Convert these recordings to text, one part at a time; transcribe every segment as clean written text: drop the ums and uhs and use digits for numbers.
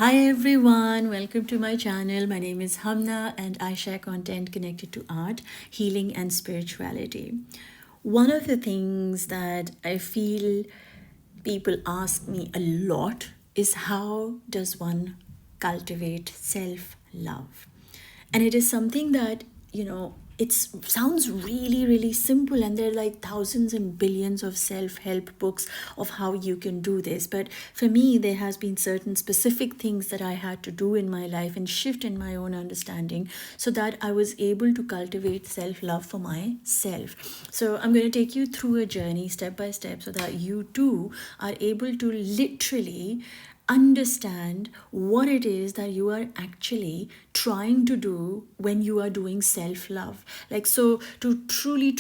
Hi everyone, welcome to my channel. My name is HUMNA and I share content connected to art, healing and spirituality. One of the things that I feel people ask me a lot is how does one cultivate self-love? And it is something that, it sounds really, really simple, and there are like thousands and billions of self-help books of how you can do this. But for me, there has been certain specific things that I had to do in my life and shift in my own understanding so that I was able to cultivate self-love for myself. So I'm going to take you through a journey step by step so that you too are able to literally understand what it is that you are actually trying to do when you are doing self love. Like, so to truly,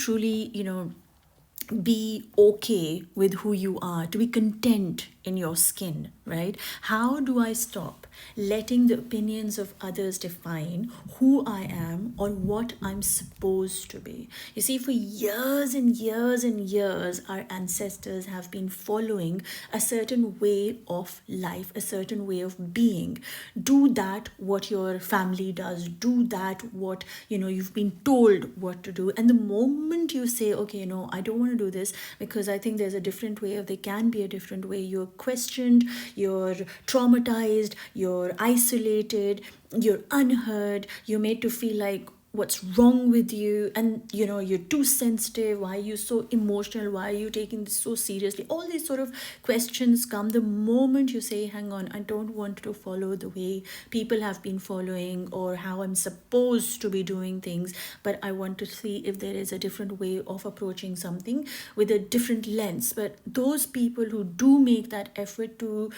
be okay with who you are, to be content in your skin, right? How do I stop letting the opinions of others define who I am or what I'm supposed to be? You see, for years and years and years, our ancestors have been following a certain way of life, a certain way of being. Do that what your family does, do that what you've been told what to do. And the moment you say, okay, no, I don't want to do this because I think there's a different way, or there can be a different way, you're questioned, you're traumatized, you're isolated, you're unheard, you're made to feel like what's wrong with you, and you're too sensitive, why are you so emotional, why are you taking this so seriously? All these sort of questions come the moment you say, hang on, I don't want to follow the way people have been following or how I'm supposed to be doing things, but I want to see if there is a different way of approaching something with a different lens. But those people who do make that effort to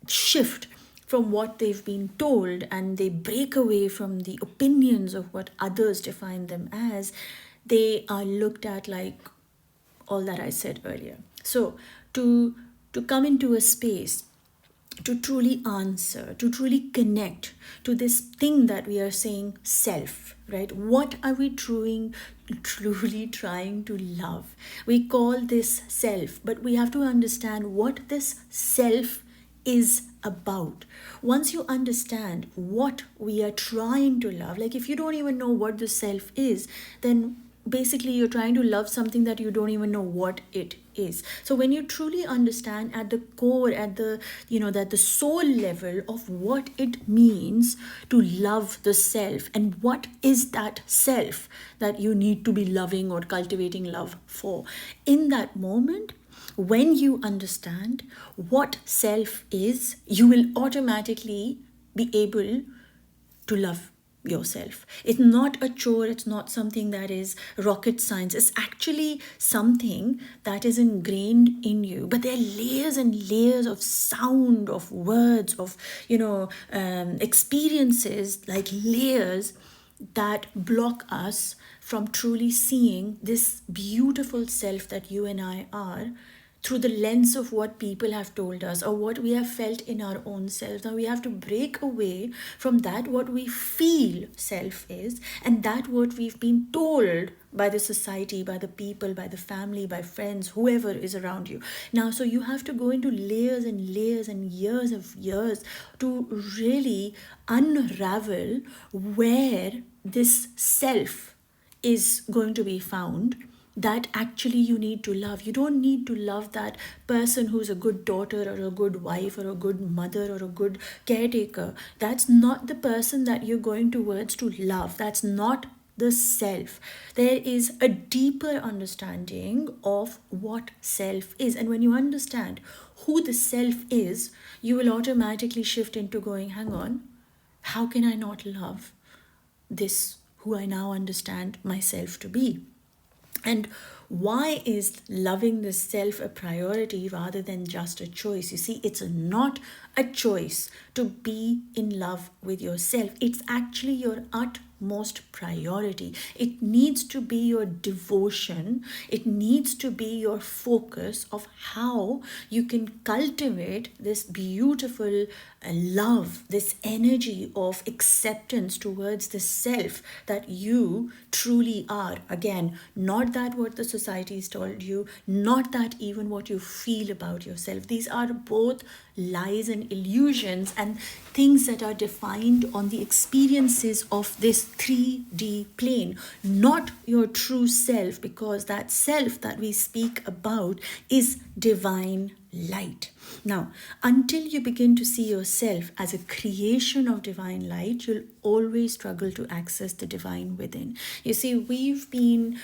shift from what they've been told, and they break away from the opinions of what others define them as, they are looked at like all that I said earlier. So to come into a space to truly answer, to truly connect to this thing that we are saying self, right? What are we truly trying to love? We call this self, but we have to understand what this self is about. Once you understand what we are trying to love, like if you don't even know what the self is, then basically you're trying to love something that you don't even know what it is. So when you truly understand at the core, at the that the soul level of what it means to love the self, and what is that self that you need to be loving or cultivating love for, in that moment, when you understand what self is, you will automatically be able to love yourself. It's not a chore, it's not something that is rocket science. It's actually something that is ingrained in you. But there are layers and layers of sound, of words, of experiences, like layers that block us from truly seeing this beautiful self that you and I are through the lens of what people have told us or what we have felt in our own selves. Now we have to break away from that, what we feel self is, and that what we've been told by the society, by the people, by the family, by friends, whoever is around you. Now, so you have to go into layers and layers and years of years to really unravel where this self is going to be found, that actually you need to love. You don't need to love that person who's a good daughter or a good wife or a good mother or a good caretaker. That's not the person that you're going towards to love. That's not the self. There is a deeper understanding of what self is. And when you understand who the self is, you will automatically shift into going, hang on, how can I not love this who I now understand myself to be? And why is loving the self a priority rather than just a choice? You see, it's not a choice to be in love with yourself. It's actually your utmost priority. It needs to be your devotion. It needs to be your focus of how you can cultivate this beautiful love, this energy of acceptance towards the self that you truly are. Again, not that what the society has told you, not that even what you feel about yourself. These are both lies and illusions and things that are defined on the experiences of this 3D plane, not your true self, because that self that we speak about is divine light. Now, until you begin to see yourself as a creation of divine light, you'll always struggle to access the divine within. You see, we've been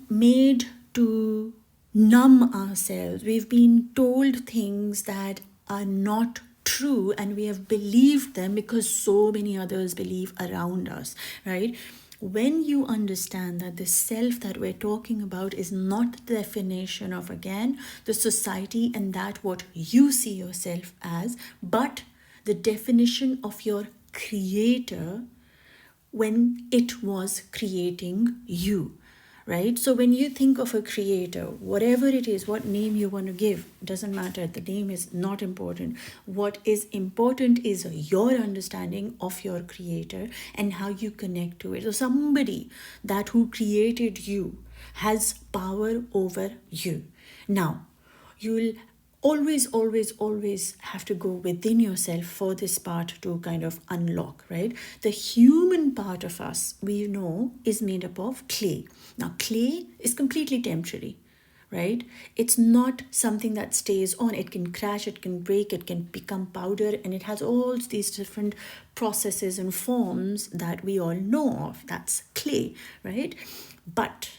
made to numb ourselves. We've been told things that are not true, and we have believed them because so many others believe around us, right? When you understand that the self that we're talking about is not the definition of, again, the society and that what you see yourself as, but the definition of your creator when it was creating you, right? So when you think of a creator, whatever it is, what name you want to give, doesn't matter. The name is not important. What is important is your understanding of your creator and how you connect to it. So somebody that who created you has power over you. Now, you'll always have to go within yourself for this part to kind of unlock, right? The human part of us, we know, is made up of clay. Now, clay is completely temporary, right? It's not something that stays on. It can crash, it can break, it can become powder, and it has all these different processes and forms that we all know of. That's clay, right? But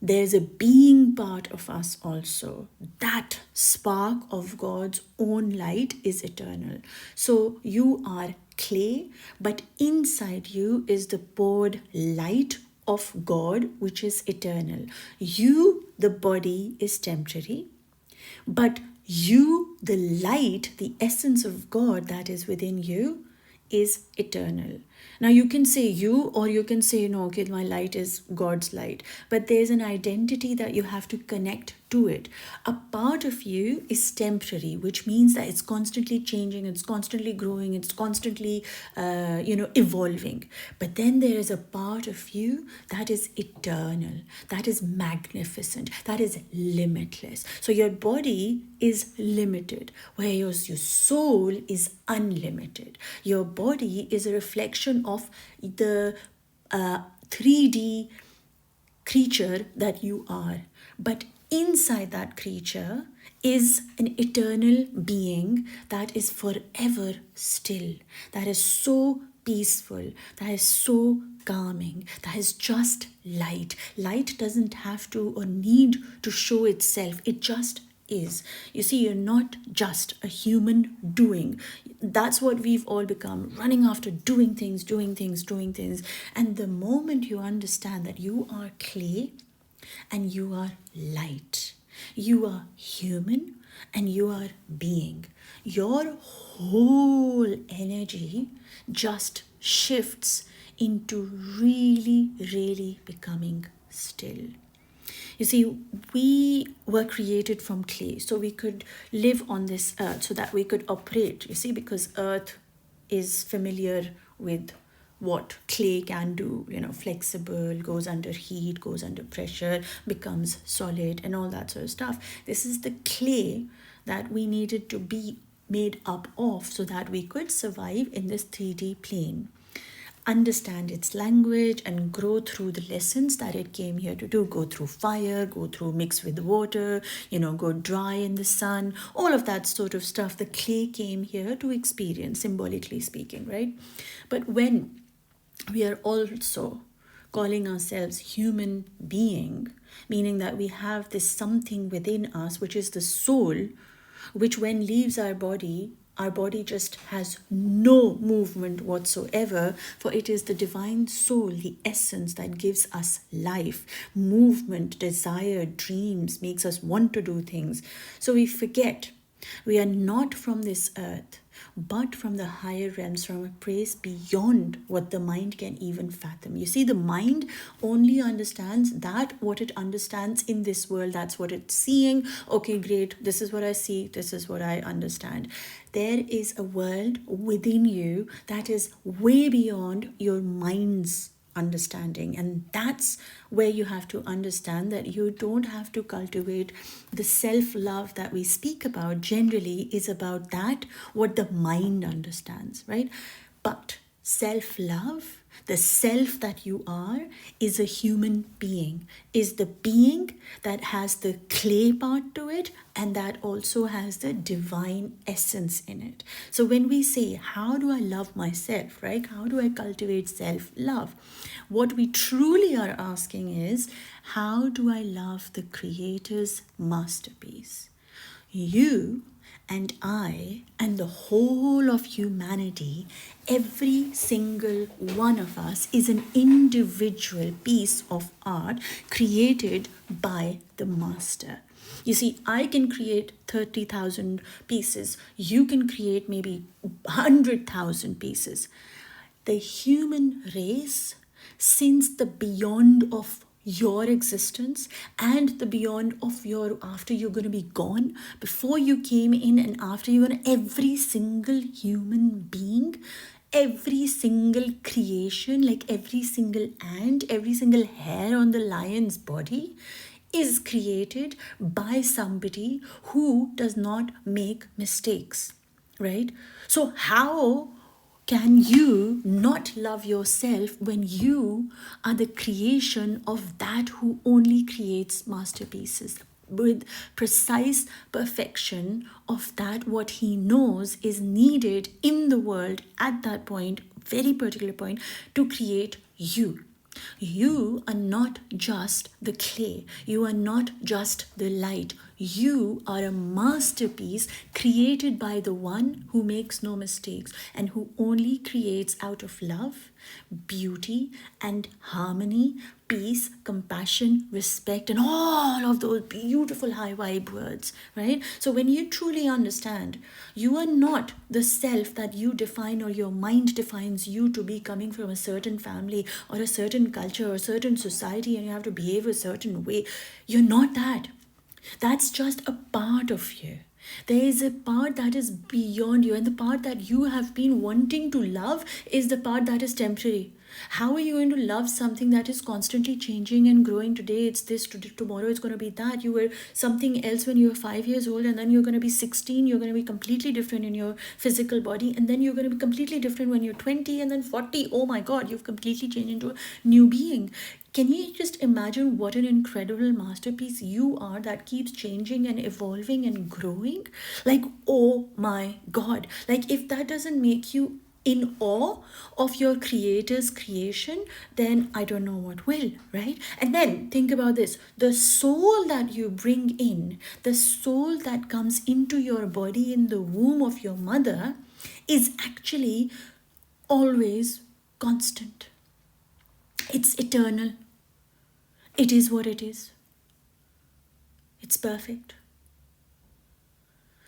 there's a being part of us also. That spark of God's own light is eternal. So you are clay, but inside you is the poured light of God, which is eternal. You, the body, is temporary, but you, the light, the essence of God that is within you, is eternal. Now you can say you, or you can say, no, okay, my light is God's light. But there's an identity that you have to connect to it. A part of you is temporary, which means that it's constantly changing, it's constantly growing, it's constantly, evolving. But then there is a part of you that is eternal, that is magnificent, that is limitless. So your body is limited, whereas your soul is unlimited. Your body is a reflection of the 3D creature that you are. But inside that creature is an eternal being that is forever still, that is so peaceful, that is so calming, that is just light. Light doesn't have to or need to show itself, it just is. You see, you're not just a human doing. That's what we've all become, running after doing things. And the moment you understand that you are clay and you are light, you are human and you are being, your whole energy just shifts into really becoming still. You see, we were created from clay, so we could live on this earth, so that we could operate, you see, because earth is familiar with what clay can do, flexible, goes under heat, goes under pressure, becomes solid, and all that sort of stuff. This is the clay that we needed to be made up of so that we could survive in this 3D plane, understand its language, and grow through the lessons that it came here to do. Go through fire, go through mix with water, go dry in the sun, all of that sort of stuff. The clay came here to experience, symbolically speaking, right? But when we are also calling ourselves human being, meaning that we have this something within us, which is the soul, which when leaves our body just has no movement whatsoever, for it is the divine soul, the essence that gives us life, movement, desire, dreams, makes us want to do things. So we forget we are not from this earth, but from the higher realms, from a place beyond what the mind can even fathom. You see, the mind only understands that what it understands in this world. That's what it's seeing. Okay, great. This is what I see. This is what I understand. There is a world within you that is way beyond your mind's understanding. And that's where you have to understand that you don't have to cultivate the self-love that we speak about. Generally is about that what the mind understands, right? But self-love, the self that you are, is a human being, is the being that has the clay part to it and that also has the divine essence in it. So when we say, how do I love myself, right? How do I cultivate self-love? What we truly are asking is, how do I love the Creator's masterpiece? You and I and the whole of humanity, every single one of us is an individual piece of art created by the master. You see, I can create 30,000 pieces. You can create maybe 100,000 pieces. The human race, since the beyond of your existence and the beyond of your after you're going to be gone, before you came in and after you're going to, every single human being, every single creation, like every single ant, every single hair on the lion's body is created by somebody who does not make mistakes, right? So how can you not love yourself when you are the creation of that who only creates masterpieces with precise perfection of that what he knows is needed in the world at that point, very particular point, to create you? You are not just the clay. You are not just the light. You are a masterpiece created by the one who makes no mistakes and who only creates out of love, beauty, and harmony, peace, compassion, respect, and all of those beautiful high vibe words, right? So when you truly understand, you are not the self that you define or your mind defines you to be, coming from a certain family or a certain culture or a certain society, and you have to behave a certain way. You're not that. That's just a part of you. There is a part that is beyond you, and the part that you have been wanting to love is the part that is temporary. How are you going to love something that is constantly changing and growing? Today it's this, today, tomorrow it's going to be that. You were something else when you were 5 years old, and then you're going to be 16. You're going to be completely different in your physical body, and then you're going to be completely different when you're 20, and then 40. Oh my God, you've completely changed into a new being. Can you just imagine what an incredible masterpiece you are that keeps changing and evolving and growing? Like, oh my God. Like, if that doesn't make you in awe of your creator's creation, then I don't know what will, right? And then think about this, the soul that you bring in, the soul that comes into your body in the womb of your mother, is actually always constant. It's eternal. It is what it is. It's perfect.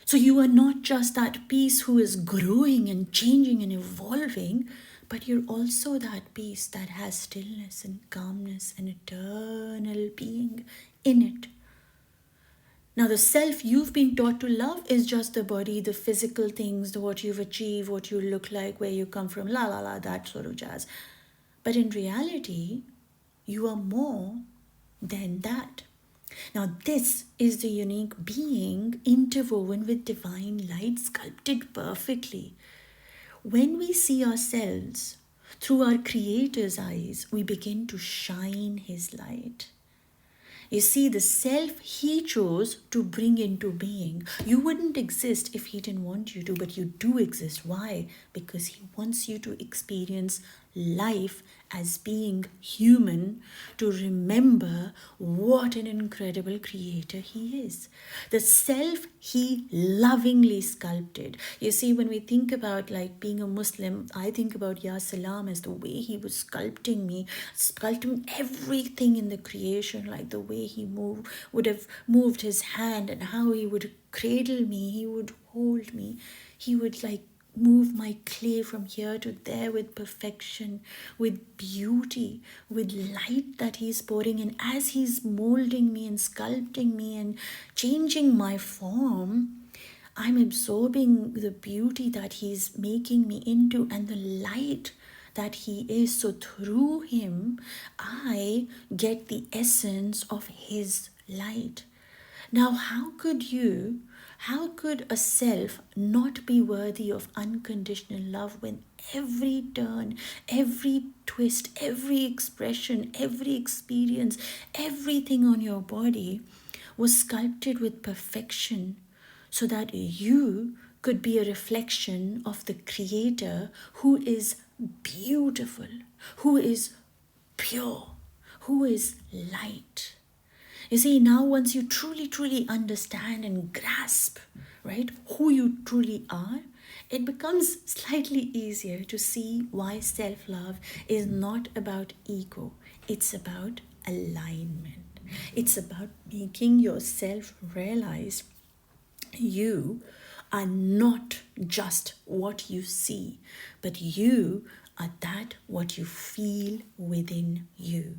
So you are not just that piece who is growing and changing and evolving, but you're also that piece that has stillness and calmness and eternal being in it. Now, the self you've been taught to love is just the body, the physical things, what you've achieved, what you look like, where you come from, la la la, that sort of jazz. But in reality, you are more than that. Now, this is the unique being interwoven with divine light, sculpted perfectly. When we see ourselves through our Creator's eyes, we begin to shine His light. You see, the self He chose to bring into being. You wouldn't exist if He didn't want you to, but you do exist. Why? Because He wants you to experience life as being human, to remember what an incredible creator He is. The self He lovingly sculpted. You see, when we think about like being a Muslim, I think about Ya Salam as the way He was sculpting me, sculpting everything in the creation, like the way He would have moved His hand and how He would cradle me, He would hold me, He would like move my clay from here to there with perfection, with beauty, with light that He's pouring in as He's molding me and sculpting me and changing my form. I'm absorbing the beauty that He's making me into and the light that he is. So through him, I get the essence of his light. Now, how could a self not be worthy of unconditional love when every turn, every twist, every expression, every experience, everything on your body was sculpted with perfection so that you could be a reflection of the Creator who is beautiful, who is pure, who is light. You see, now once you truly understand and grasp, right, who you truly are, it becomes slightly easier to see why self-love is not about ego. It's about alignment. It's about making yourself realize you are not just what you see, but you are that what you feel within you.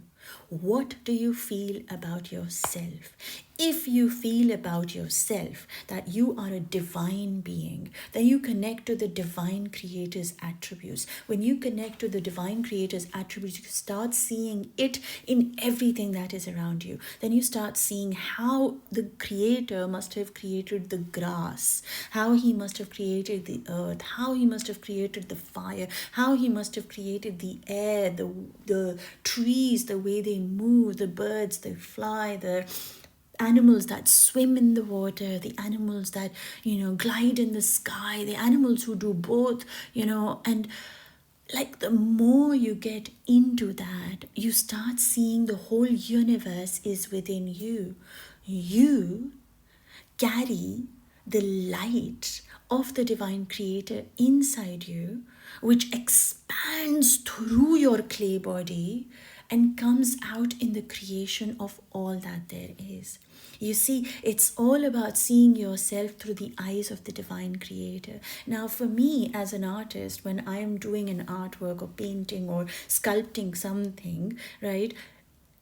What do you feel about yourself? If you feel about yourself that you are a divine being, then you connect to the divine creator's attributes. When you connect to the divine creator's attributes, you start seeing it in everything that is around you. Then you start seeing how the creator must have created the grass, how he must have created the earth, how he must have created the fire, how he must have created the air, the trees, the way they move, the birds, they fly, the animals that swim in the water, the animals that, glide in the sky, the animals who do both, and like the more you get into that, you start seeing the whole universe is within you. You carry the light of the divine creator inside you, which expands through your clay body and comes out in the creation of all that there is. You see, it's all about seeing yourself through the eyes of the divine creator. Now, for me as an artist, when I am doing an artwork or painting or sculpting something, right,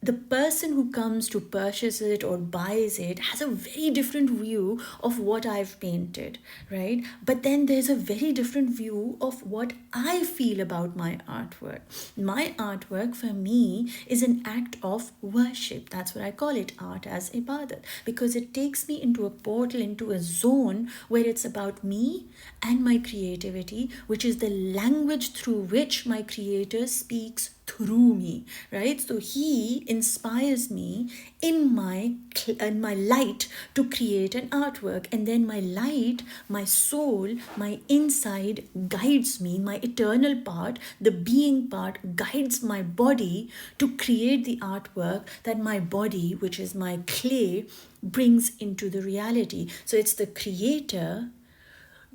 the person who comes to purchase it or buys it has a very different view of what I've painted, right? But then there's a very different view of what I feel about my artwork. My artwork for me is an act of worship. That's what I call it, art as ibadat, because it takes me into a portal, into a zone where it's about me and my creativity, which is the language through which my creator speaks through me, right? So he inspires me in my light to create an artwork, and then my light, my soul, my inside guides me, my eternal part, the being part guides my body to create the artwork that my body, which is my clay, brings into the reality. So it's the creator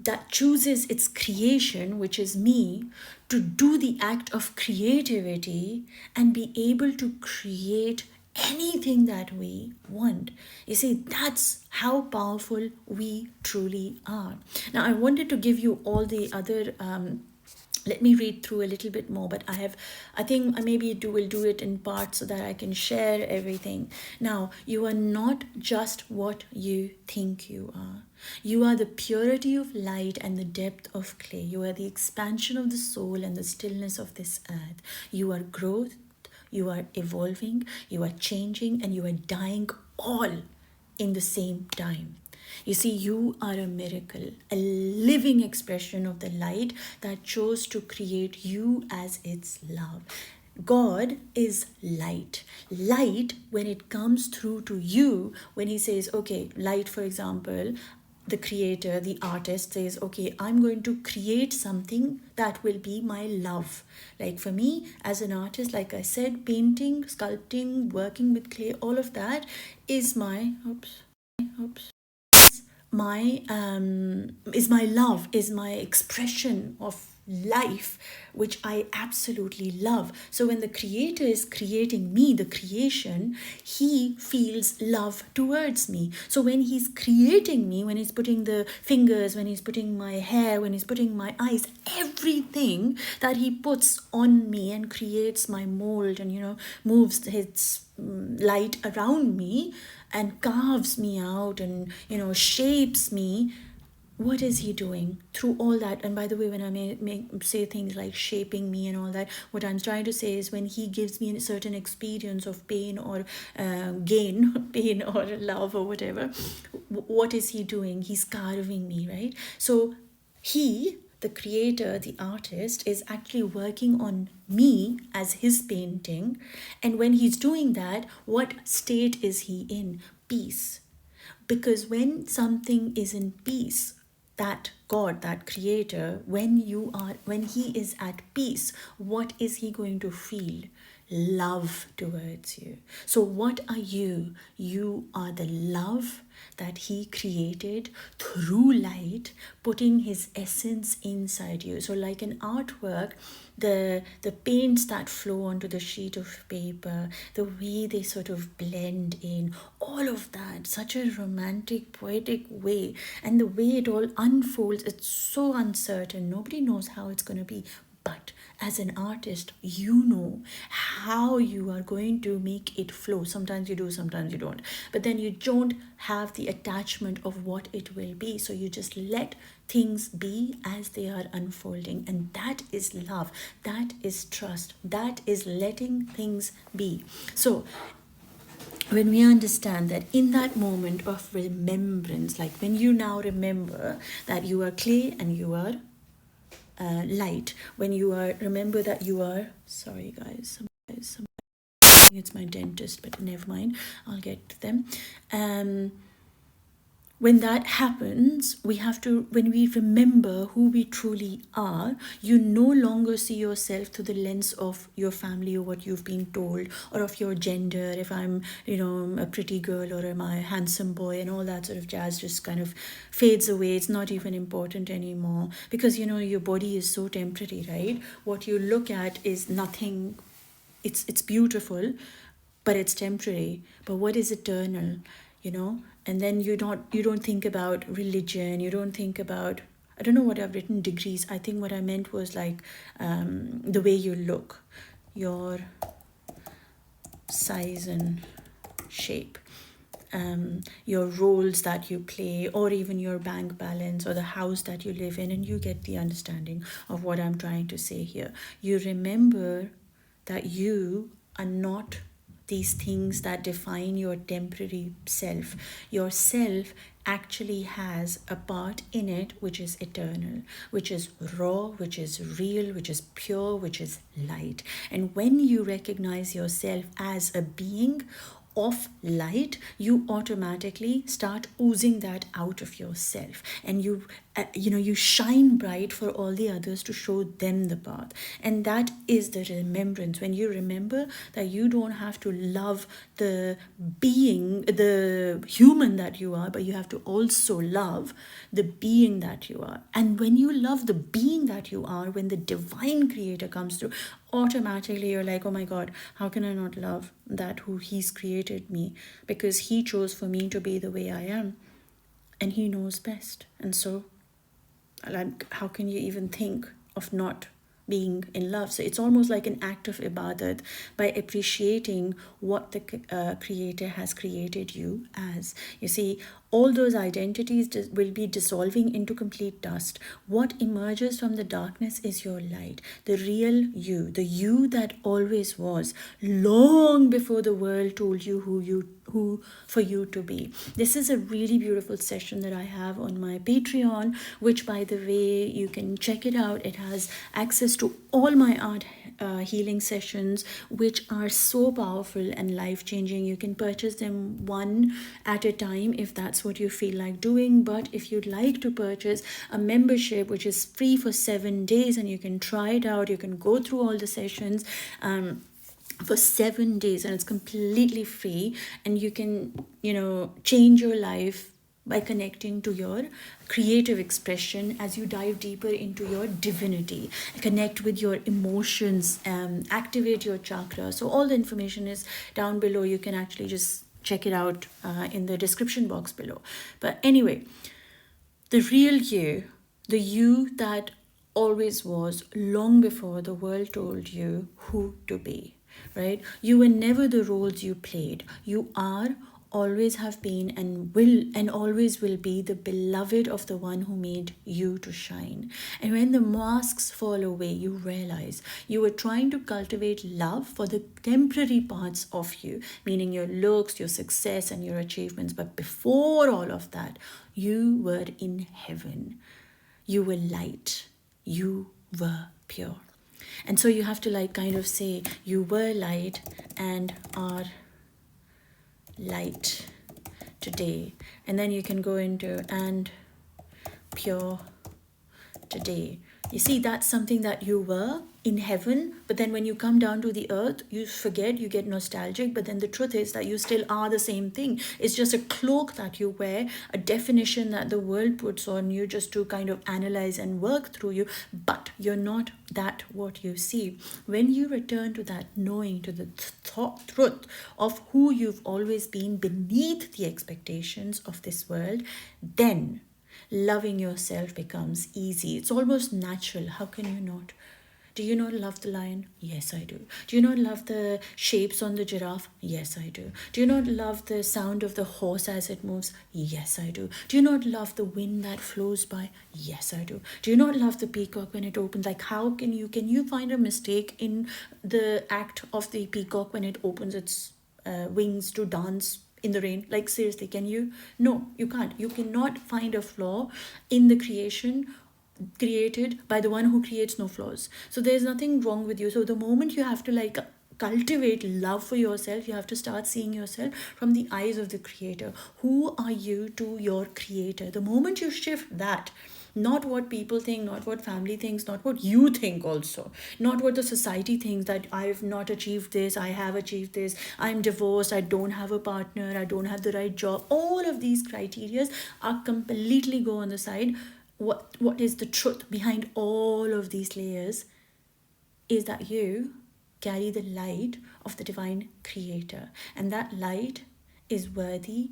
that chooses its creation, which is me, to do the act of creativity and be able to create anything that we want. You see, that's how powerful we truly are. Now, I wanted to give you all the other let me read through a little bit more, but I think I maybe will do it in parts so that I can share everything. Now, you are not just what you think you are. You are the purity of light and the depth of clay. You are the expansion of the soul and the stillness of this earth. You are growth, you are evolving, you are changing, and you are dying all in the same time. You see, you are a miracle, a living expression of the light that chose to create you as its love. God is light. Light, when it comes through to you, when he says, okay, light, for example, the creator, the artist says, okay, I'm going to create something that will be my love. Like for me, as an artist, like I said, painting, sculpting, working with clay, all of that is my, my is my love, is my expression of life, which I absolutely love. So when the creator is creating me, the creation, he feels love towards me. So when he's creating me, when he's putting the fingers, when he's putting my hair, when he's putting my eyes, everything that he puts on me and creates my mold and moves his light around me and carves me out and shapes me, what is he doing through all that? And by the way, when I say things like shaping me and all that, what I'm trying to say is when he gives me a certain experience of pain or gain, pain or love or whatever, what is he doing? He's carving me, right? So he, the creator, the artist, is actually working on me as his painting. And when he's doing that, what state is he in? Peace. Because when something is in peace, that God, that creator, when he is at peace, what is he going to feel? Love towards you. So what are you? You are the love that he created through light, putting his essence inside you. So like an artwork, the paints that flow onto the sheet of paper, the way they sort of blend in, all of that, such a romantic, poetic way, and the way it all unfolds, it's so uncertain. Nobody knows how it's going to be. But as an artist, you know how you are going to make it flow. Sometimes you do, sometimes you don't. But then you don't have the attachment of what it will be. So you just let things be as they are unfolding. And that is love. That is trust. That is letting things be. So when we understand that in that moment of remembrance, like when you now remember that you are clay and you are light, when you are, remember that you are, sorry guys, it's my dentist, but never mind, I'll get to them. When that happens, we have to, when we remember who we truly are, you no longer see yourself through the lens of your family or what you've been told, or of your gender, if I'm, a pretty girl or am I a handsome boy, and all that sort of jazz just kind of fades away. It's not even important anymore, because, your body is so temporary, right? What you look at is nothing, it's beautiful, but it's temporary. But what is eternal, and then you don't think about religion, you don't think about, I don't know what I've written, degrees. I think what I meant was like the way you look, your size and shape, your roles that you play, or even your bank balance or the house that you live in, and you get the understanding of what I'm trying to say here. You remember that you are not these things that define your temporary self. Your self actually has a part in it which is eternal, which is raw, which is real, which is pure, which is light. And when you recognize yourself as a being of light, you automatically start oozing that out of yourself, and you shine bright for all the others to show them the path. And that is the remembrance. When you remember that you don't have to love the being, the human that you are, but you have to also love the being that you are. And when you love the being that you are, when the divine creator comes through, automatically you're like, oh my God, how can I not love that who he's created me? Because he chose for me to be the way I am, and he knows best. And so, like, how can you even think of not being in love? So it's almost like an act of ibadat, by appreciating what the creator has created you as. You see, all those identities will be dissolving into complete dust. What emerges from the darkness is your light, the real you, the you that always was, long before the world told you who for you to be. This is a really beautiful session that I have on my Patreon, which, by the way, you can check it out. It has access to all my art healing sessions, which are so powerful and life-changing. You can purchase them one at a time if that's what you feel like doing. But if you'd like to purchase a membership, which is free for 7 days, and you can try it out, you can go through all the sessions for 7 days, and it's completely free, and you can change your life by connecting to your creative expression as you dive deeper into your divinity, connect with your emotions, activate your chakra. So all the information is down below. You can actually just check it out in the description box below. But anyway, the real you, the you that always was, long before the world told you who to be, right? You were never the roles you played. You are always have been and will and always will be the beloved of the one who made you to shine. And when the masks fall away, you realize you were trying to cultivate love for the temporary parts of you, meaning your looks, your success, and your achievements. But before all of that, you were in heaven. You were light. You were pure. And so you have to like kind of say, you were light and are light today. And then you can go into and pure today. You see, that's something that you were in heaven, but then when you come down to the earth, you forget, you get nostalgic, but then the truth is that you still are the same thing. It's just a cloak that you wear, a definition that the world puts on you just to kind of analyze and work through you, but you're not that what you see. When you return to that knowing, to the truth of who you've always been beneath the expectations of this world, then loving yourself becomes easy. It's almost natural. How can you not? Do you not love the lion? Yes, I do. Do you not love the shapes on the giraffe? Yes, I do. Do you not love the sound of the horse as it moves? Yes, I do. Do you not love the wind that flows by? Yes, I do. Do you not love the peacock when it opens? Like, how can you find a mistake in the act of the peacock when it opens its wings to dance in the rain? Like, seriously, can you? No, you can't. You cannot find a flaw in the creation created by the one who creates no flaws. So there's nothing wrong with you. So the moment you have to like cultivate love for yourself, you have to start seeing yourself from the eyes of the creator. Who are you to your creator? The moment you shift that, not what people think, not what family thinks, not what you think also, not what the society thinks, that I've not achieved this, I have achieved this, I'm divorced, I don't have a partner, I don't have the right job. All of these criteria are completely go on the side. What is the truth behind all of these layers is that you carry the light of the divine creator, and that light is worthy.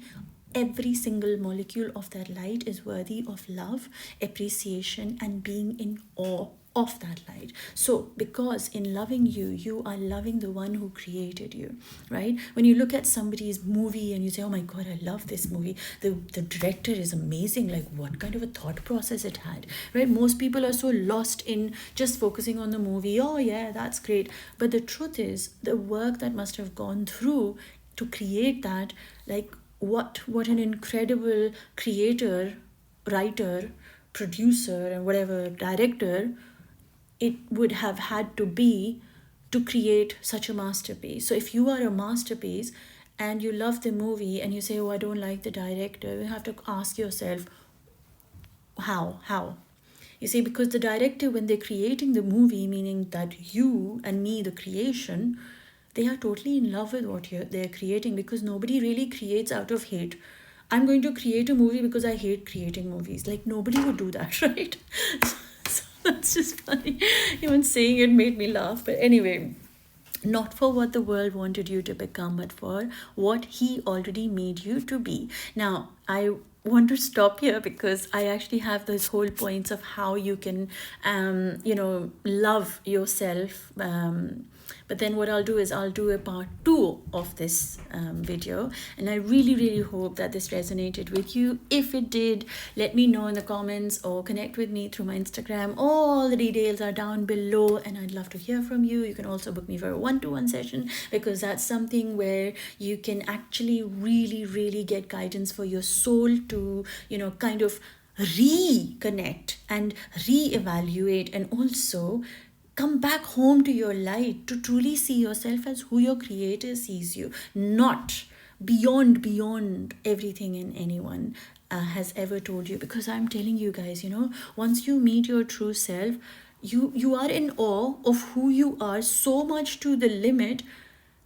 Every single molecule of that light is worthy of love, appreciation, and being in awe of that light. So because in loving you, you are loving the one who created you, right? When you look at somebody's movie and you say, oh my God, I love this movie, the director is amazing, like what kind of a thought process it had, right? Most people are so lost in just focusing on the movie. Oh yeah, that's great. But the truth is the work that must have gone through to create that, like what an incredible creator, writer, producer, and whatever director it would have had to be to create such a masterpiece. So if you are a masterpiece and you love the movie and you say, oh, I don't like the director, you have to ask yourself, how? You see, because the director, when they're creating the movie, meaning that you and me, the creation, they are totally in love with what they're creating, because nobody really creates out of hate. I'm going to create a movie because I hate creating movies. Like, nobody would do that, right? So that's just funny. Even saying it made me laugh. But anyway, not for what the world wanted you to become, but for what he already made you to be. Now, I want to stop here because I actually have those whole points of how you can, love yourself. But then what I'll do is I'll do a part 2 of this video. And I really, really hope that this resonated with you. If it did, let me know in the comments or connect with me through my Instagram. All the details are down below and I'd love to hear from you. You can also book me for a one-to-one session, because that's something where you can actually really, really get guidance for your soul to, kind of reconnect and reevaluate, and also come back home to your light, to truly see yourself as who your creator sees you, not beyond everything and anyone has ever told you. Because I'm telling you guys, once you meet your true self, you are in awe of who you are, so much to the limit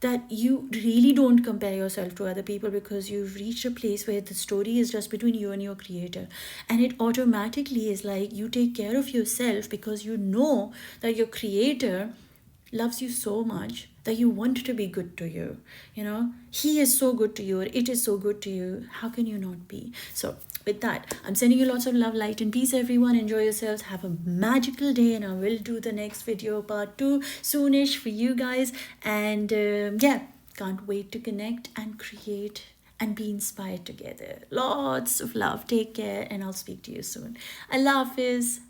that you really don't compare yourself to other people, because you've reached a place where the story is just between you and your creator. And it automatically is like you take care of yourself because you know that your creator loves you so much that you want to be good to you. He is so good to you, or it is so good to you. How can you not be? So with that, I'm sending you lots of love, light, and peace, everyone. Enjoy yourselves. Have a magical day, and I will do the next video, part 2, soonish for you guys. And can't wait to connect and create and be inspired together. Lots of love. Take care, and I'll speak to you soon. Allah Hafiz.